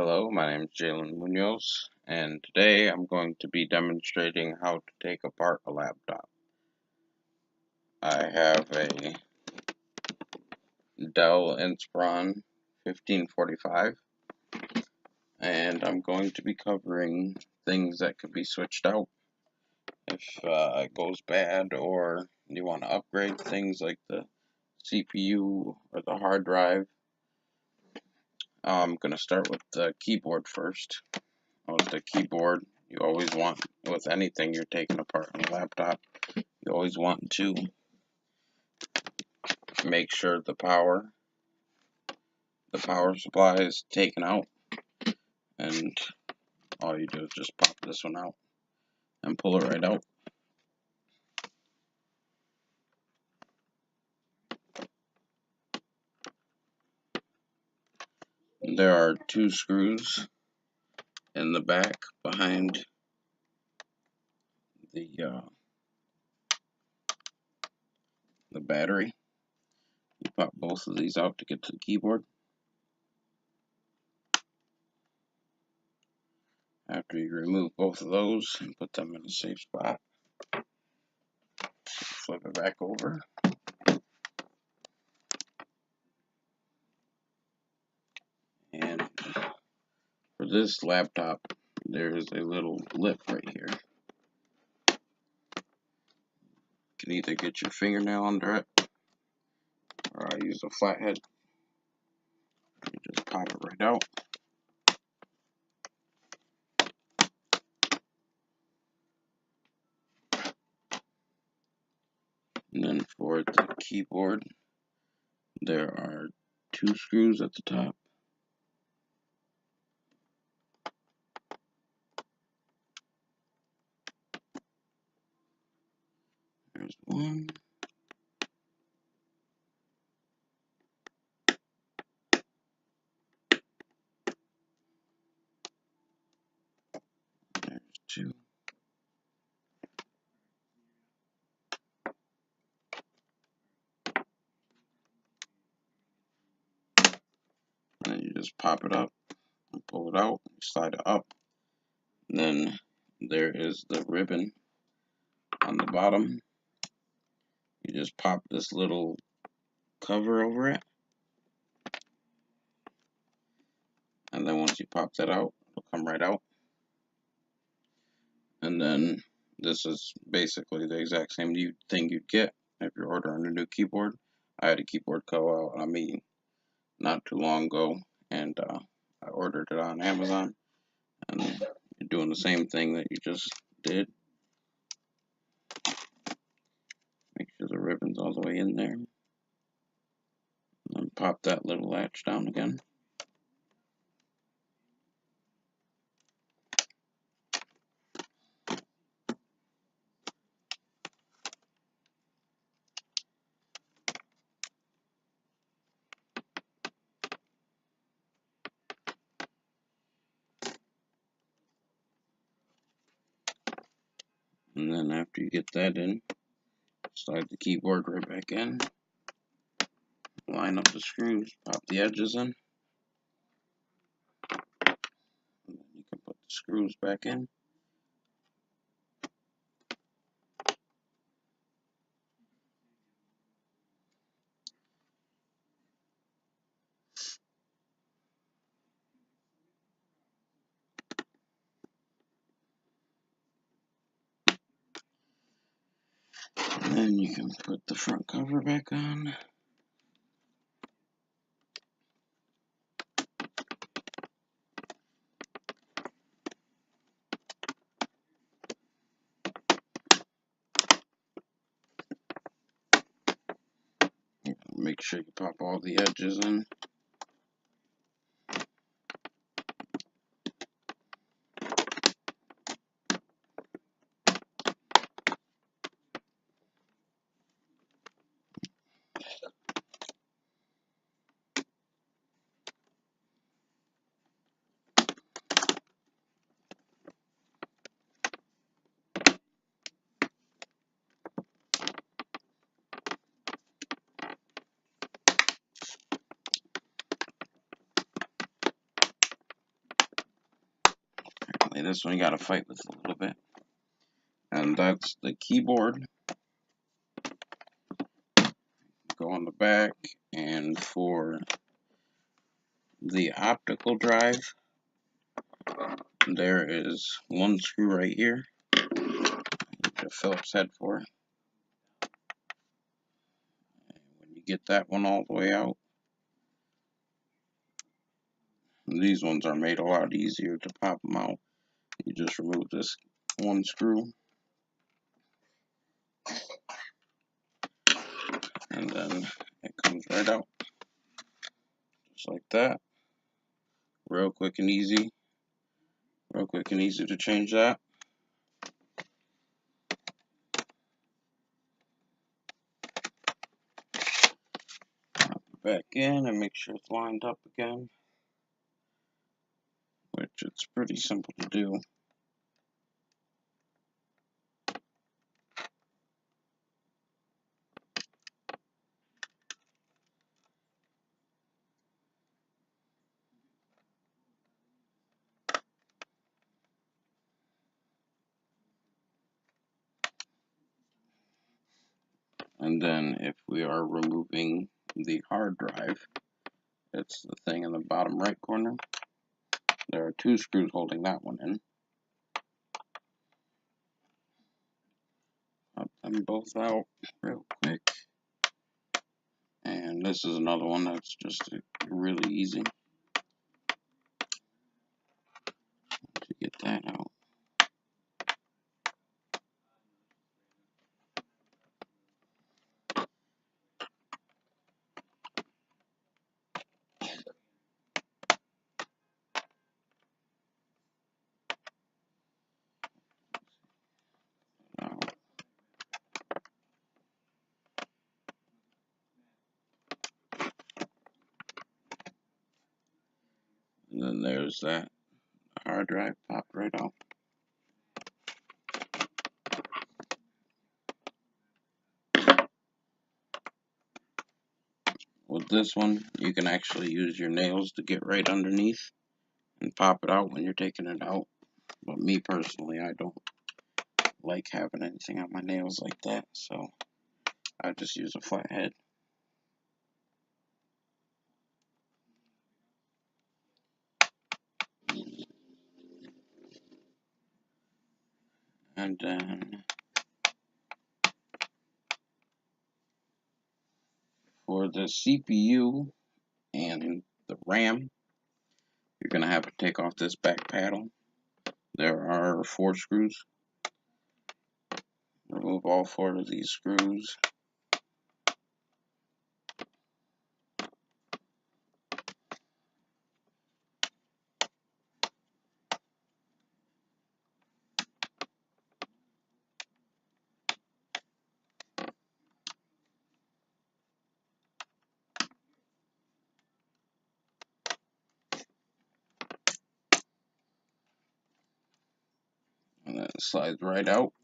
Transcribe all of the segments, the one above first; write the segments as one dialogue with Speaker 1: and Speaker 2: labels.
Speaker 1: Hello, my name is Jalen Munoz, and today I'm going to be demonstrating how to take apart a laptop. I have a Dell Inspiron 1545, and I'm going to be covering things that could be switched out if it goes bad, or you want to upgrade things like the CPU or the hard drive. I'm going to start with the keyboard first. With the keyboard, you always want, with anything you're taking apart on a laptop, you always want to make sure the power supply is taken out, and all you do is just pop this one out and pull it right out. There are two screws in the back behind the battery. You pop both of these out to get to the keyboard. After you remove both of those and put them in a safe spot, flip it back over. And for this laptop, there is a little lip right here. You can either get your fingernail under it, or I use a flathead. You just pop it right out. And then for the keyboard, there are two screws at the top. There's one. There's two. And then you just pop it up and pull it out, and slide it up. And then there is the ribbon on the bottom. You just pop this little cover over it. And then once you pop that out, it'll come right out. And then this is basically the exact same thing you'd get if you're ordering a new keyboard. I had a keyboard go out on me not too long ago, and I ordered it on Amazon. And you're doing the same thing that you just did. Make sure the ribbon's all the way in there. And then pop that little latch down again. And then after you get that in, slide the keyboard right back in. Line up the screws, pop the edges in. And then you can put the screws back in. And then you can put the front cover back on. Make sure you pop all the edges in. This one you gotta fight with a little bit. And that's the keyboard. Go on the back, and for the optical drive, there is one screw right here. The Phillips head for. And when you get that one all the way out, these ones are made a lot easier to pop them out. You just remove this one screw, and then it comes right out, just like that. Real quick and easy. Real quick and easy to change that. Pop it back in and make sure it's lined up again, which it's pretty simple to do. And then if we are removing the hard drive, it's the thing in the bottom right corner. There are two screws holding that one in. Pop them both out real quick. And this is another one that's just really easy to get that out. And then there's that hard drive popped right out. With this one, you can actually use your nails to get right underneath and pop it out when you're taking it out. But me personally, I don't like having anything on my nails like that, so I just use a flat head. And then for the CPU and the RAM, you're going to have to take off this back paddle. There are 4 screws. Remove all 4 of these screws. And then it slides right out.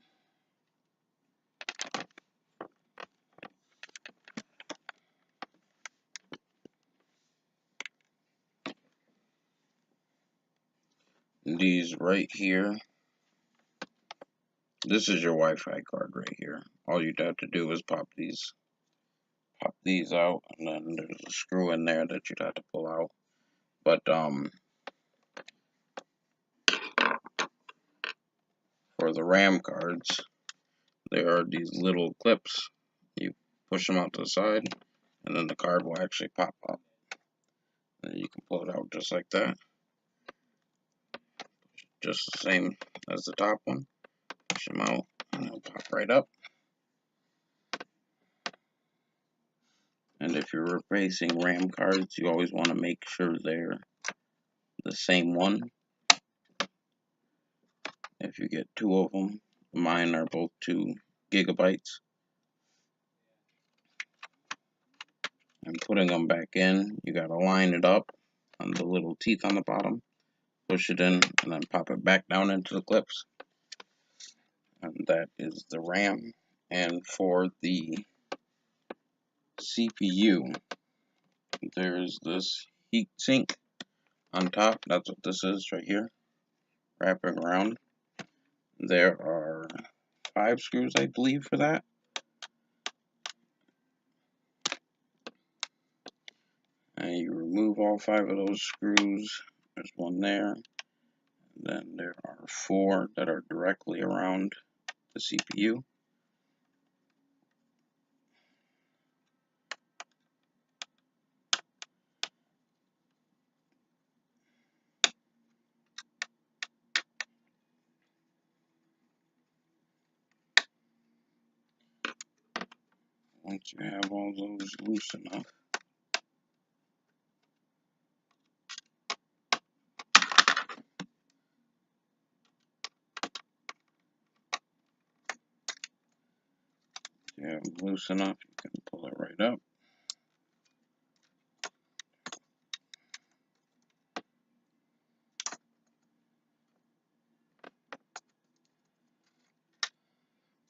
Speaker 1: And these right here, this is your Wi-Fi card right here. All you'd have to do is pop these out, and then there's a screw in there that you'd have to pull out. But for the RAM cards, there are these little clips. You push them out to the side, and then the card will actually pop up. And you can pull it out just like that. Just the same as the top one. Push them out, and they'll pop right up. And if you're replacing RAM cards, you always want to make sure they're the same one. If you get 2 of them, mine are both 2 gigabytes. And putting them back in, you gotta line it up on the little teeth on the bottom, push it in, and then pop it back down into the clips. And that is the RAM. And for the CPU, there's this heat sink on top. That's what this is right here. wrapping around. There are 5 screws, I believe, for that. And you remove all 5 of those screws. There's one there. And then there are 4 that are directly around the CPU. Once you have all those loose enough, you can pull it right up.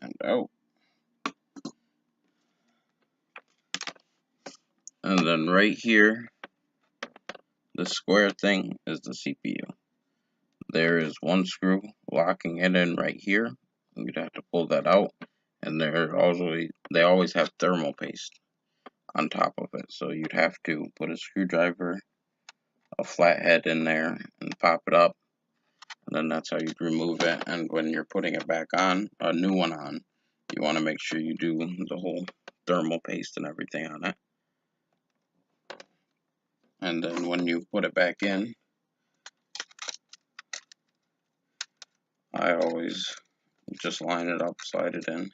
Speaker 1: And out. And then right here, the square thing is the CPU. There is one screw locking it in right here. You'd have to pull that out. And they always have thermal paste on top of it. So you'd have to put a screwdriver, a flathead in there, and pop it up. And then that's how you'd remove it. And when you're putting it back on, a new one on, you want to make sure you do the whole thermal paste and everything on it. And then when you put it back in, I always just line it up, slide it in,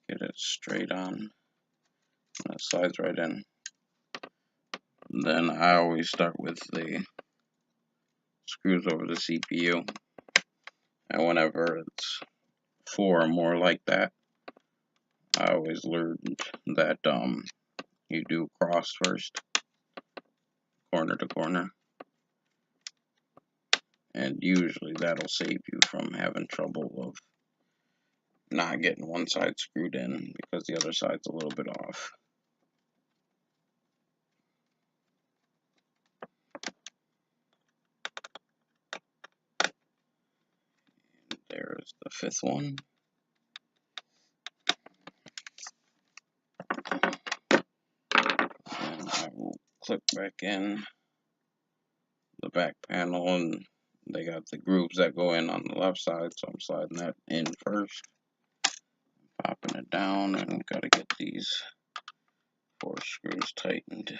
Speaker 1: get it straight on, and it slides right in. And then I always start with the screws over the CPU, and whenever it's 4 or more like that, I always learned that you do cross first, corner to corner, and usually that'll save you from having trouble of not getting one side screwed in because the other side's a little bit off. There's the 5th one. And I will click back in the back panel, and they got the grooves that go in on the left side, so I'm sliding that in first, popping it down, and gotta get these 4 screws tightened.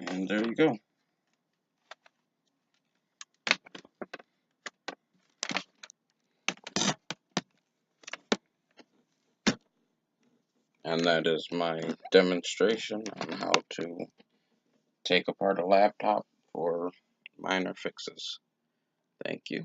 Speaker 1: And there you go. And that is my demonstration on how to take apart a laptop for minor fixes. Thank you.